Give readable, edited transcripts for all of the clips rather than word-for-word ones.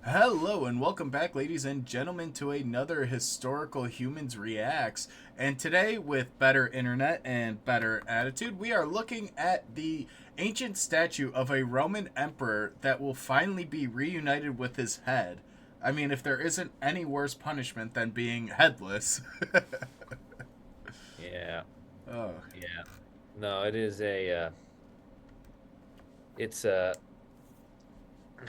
Hello and welcome back, ladies and gentlemen, to another Historical Humans Reacts. And today, with better internet and better attitude, we are looking at the ancient statue of a Roman emperor that will finally be reunited with his head. I mean, if there isn't any worse punishment than being headless. Yeah, Oh, yeah. No, it is it's a,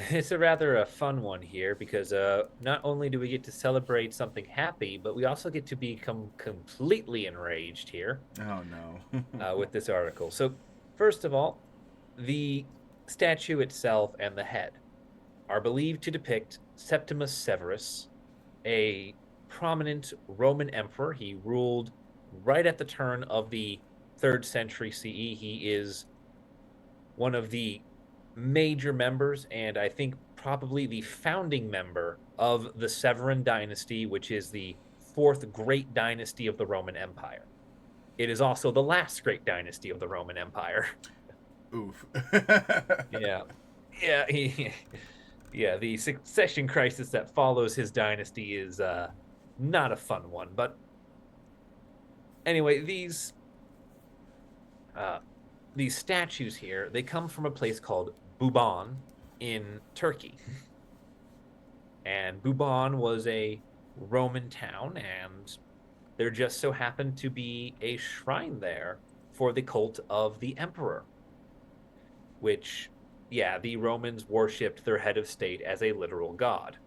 it's a rather a fun one here because not only do we get to celebrate something happy, but we also get to become completely enraged here oh no. with this article. So, first of all, the statue itself and the head are believed to depict Septimus Severus, a prominent Roman emperor. He ruled right at the turn of the third century CE. He is one of the major members, and I think probably the founding member of the Severan dynasty, which is the fourth great dynasty of the Roman Empire. It is also the last great dynasty of the Roman Empire. Oof. Yeah. Yeah, yeah, the succession crisis that follows his dynasty is not a fun one, but anyway, uh these statues here, they come from a place called Buban in Turkey. And Buban was a Roman town, and there just so happened to be a shrine there for the cult of the emperor, which, yeah, the Romans worshipped their head of state as a literal god.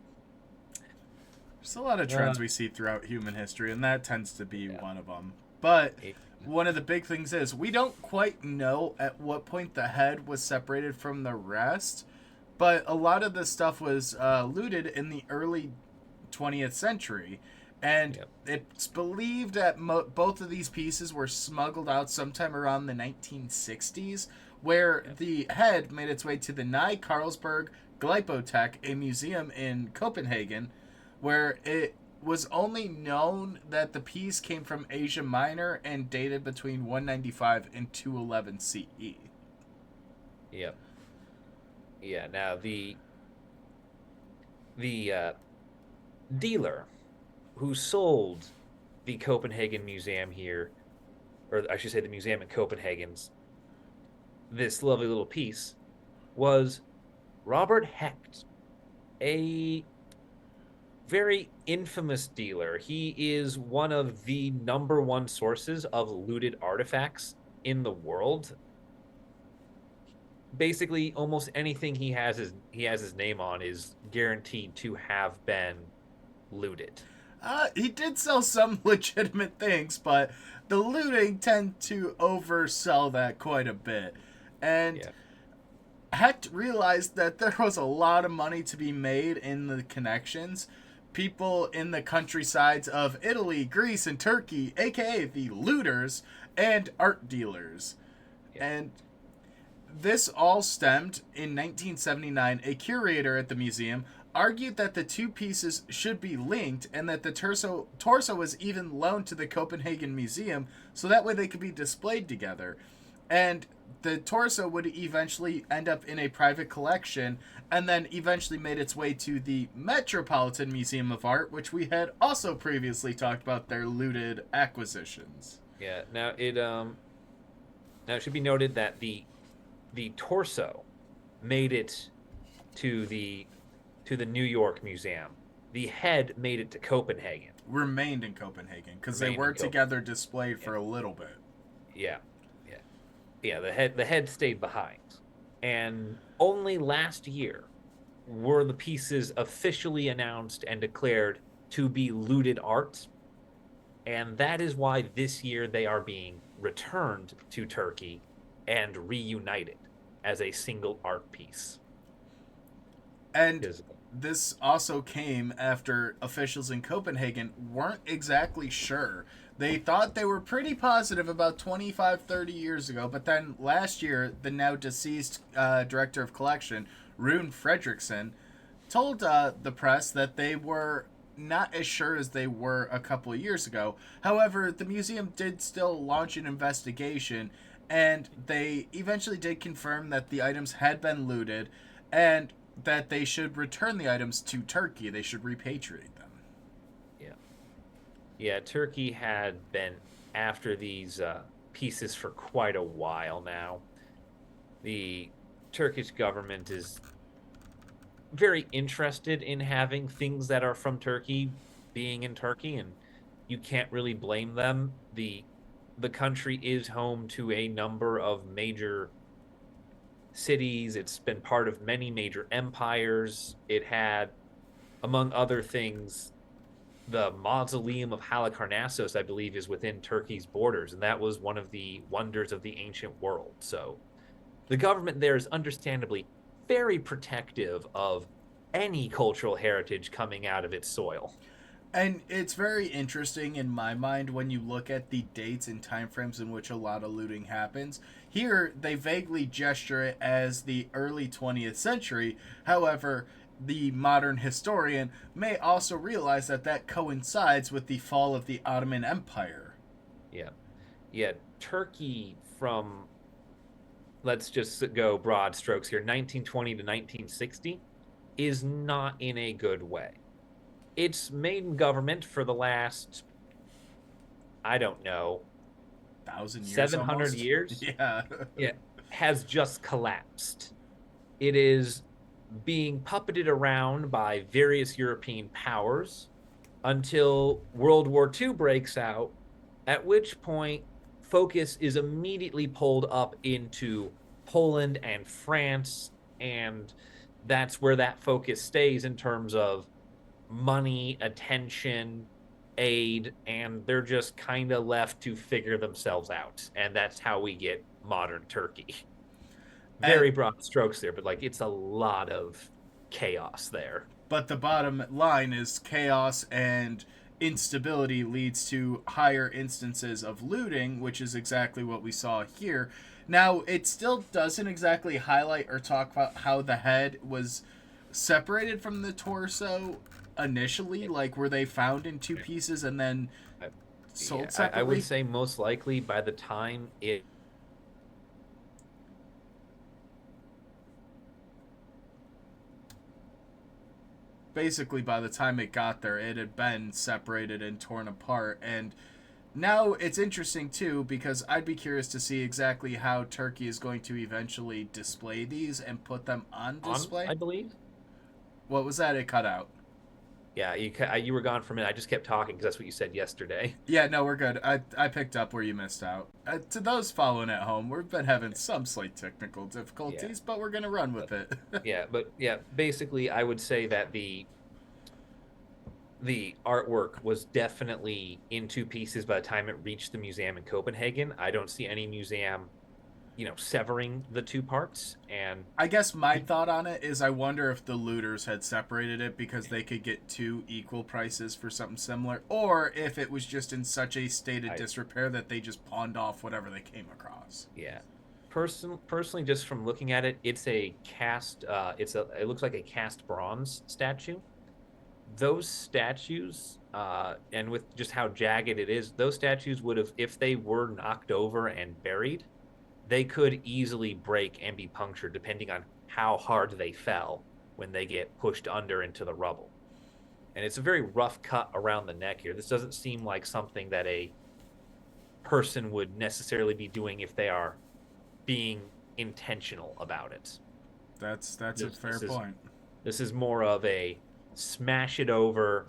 There's a lot of Uh, trends we see throughout human history, and that tends to be yeah. one of them. But It, one of the big things is we don't quite know at what point the head was separated from the rest, but a lot of this stuff was looted in the early 20th century. And yeah, it's believed that both of these pieces were smuggled out sometime around the 1960s, where yeah, the head made its way to the Nye Carlsberg Glyptotek, a museum in Copenhagen, where it was only known that the piece came from Asia Minor and dated between 195 and 211 CE. yeah, yeah. Now the dealer who sold the Copenhagen Museum here, or I should say the museum in Copenhagen's this lovely little piece, was Robert Hecht, a very infamous dealer. He is one of the number one sources of looted artifacts in the world. Basically, almost anything he has his name on is guaranteed to have been looted. He did sell some legitimate things, but the looting tend to oversell that quite a bit. And Yeah, Hecht realized that there was a lot of money to be made in the connections. People in the countrysides of Italy, Greece, and Turkey, aka the looters, and art dealers. yeah, And this all stemmed in 1979. A curator at the museum argued that the two pieces should be linked and that the torso was even loaned to the Copenhagen Museum so that way they could be displayed together. And the torso would eventually end up in a private collection and then eventually made its way to the Metropolitan Museum of Art, which we had also previously talked about their looted acquisitions. yeah. Now it should be noted that the torso made it to the New York Museum. The head made it to Copenhagen, Remained in Copenhagen because they remained in were Copenhagen. together displayed Yeah, for a little bit. yeah, yeah, yeah. The head stayed behind, and only last year were the pieces officially announced and declared to be looted art, and that is why this year they are being returned to Turkey and reunited as a single art piece. And Because this also came after officials in Copenhagen weren't exactly sure. They thought they were pretty positive about 25, 30 years ago, but then last year, the now deceased director of collection, Rune Fredrickson, told the press that they were not as sure as they were a couple of years ago. However, the museum did still launch an investigation, and they eventually did confirm that the items had been looted. And that they should return the items to Turkey. They should repatriate them. Yeah. Yeah, Turkey had been after these pieces for quite a while now. The Turkish government is very interested in having things that are from Turkey being in Turkey, and you can't really blame them. The country is home to a number of major cities. It's been part of many major empires. It had, among other things, the mausoleum of Halicarnassos, I believe, is within Turkey's borders, and that was one of the wonders of the ancient world. So the government there is understandably very protective of any cultural heritage coming out of its soil. And it's very interesting in my mind when you look at the dates and timeframes in which a lot of looting happens. Here, they vaguely gesture it as the early 20th century. However, the modern historian may also realize that that coincides with the fall of the Ottoman Empire. Yeah. Yeah. Turkey from, let's just go broad strokes here, 1920 to 1960 is not in a good way. Its main government for the last, I don't know, 1,000 years 700 almost? years, Yeah. yeah, has just collapsed. It is being puppeted around by various European powers until World War II breaks out, at which point focus is immediately pulled up into Poland and France. And that's where that focus stays in terms of money, attention, aid, and they're just kind of left to figure themselves out. And that's how we get modern Turkey. And Very broad strokes there, but like it's a lot of chaos there. but the bottom line is chaos and instability leads to higher instances of looting, which is exactly what we saw here. Now, it still doesn't exactly highlight or talk about how the head was separated from the torso initially. Like, were they found in two pieces and then I, yeah, sold I would separately? say most likely by the time it Basically, by the time it got there, it had been separated and torn apart. And now it's interesting too because I'd be curious to see exactly how Turkey is going to eventually display these and put them on on, display. I believe. What was that? It cut out. Yeah, you were gone for a minute. I just kept talking because that's what you said yesterday. Yeah, no, we're good. I picked up where you missed out. To those following at home, we've been having some slight technical Yeah, difficulties, but we're gonna run but with it. yeah, basically, I would say that the artwork was definitely in two pieces by the time it reached the museum in Copenhagen. I don't see any museum, severing the two parts. And I guess my thought on it is I wonder if the looters had separated it because they could get two equal prices for something similar, or if it was just in such a state of I, disrepair that they just pawned off whatever they came across. yeah, personally, just from looking at it, it's a cast. It looks like a cast bronze statue. Those statues, and with just how jagged it is, those statues would have, if they were knocked over and buried, they could easily break and be punctured depending on how hard they fell when they get pushed under into the rubble. And it's a very rough cut around the neck here. This doesn't seem like something that a person would necessarily be doing if they are being intentional about it. That's a This, fair this is point. this is more of a smash it over,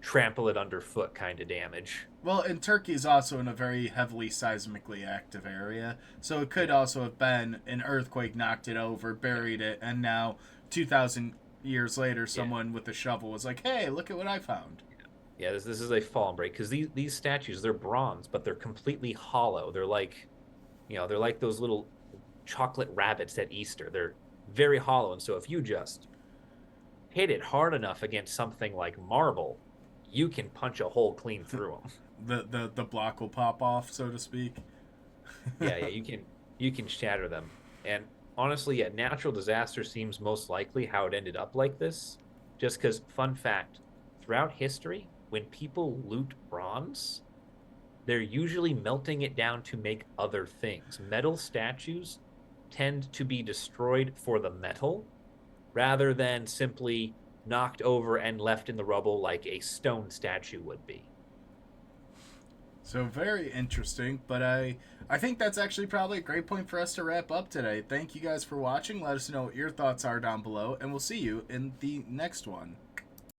trample it underfoot kind of damage. Well, and Turkey is also in a very heavily seismically active area, so it could Yeah, also have been an earthquake knocked it over, yeah, buried it, and now 2,000 years later, yeah. someone with a shovel was like, "Hey, look at what I found." Yeah, this is a fallen break because these statues, they're bronze, but they're completely hollow. They're like those little chocolate rabbits at Easter. They're very hollow, and so if you just hit it hard enough against something like marble, you can punch a hole clean through them. The block will pop off, so to speak. Yeah, yeah, you can shatter them. And honestly, yeah, natural disaster seems most likely how it ended up like this. Just because, fun fact, throughout history, when people loot bronze, they're usually melting it down to make other things. Metal statues tend to be destroyed for the metal, rather than simply knocked over and left in the rubble like a stone statue would be. So very interesting, but I think that's actually probably a great point for us to wrap up today. Thank you guys for watching. Let us know what your thoughts are down below, and we'll see you in the next one.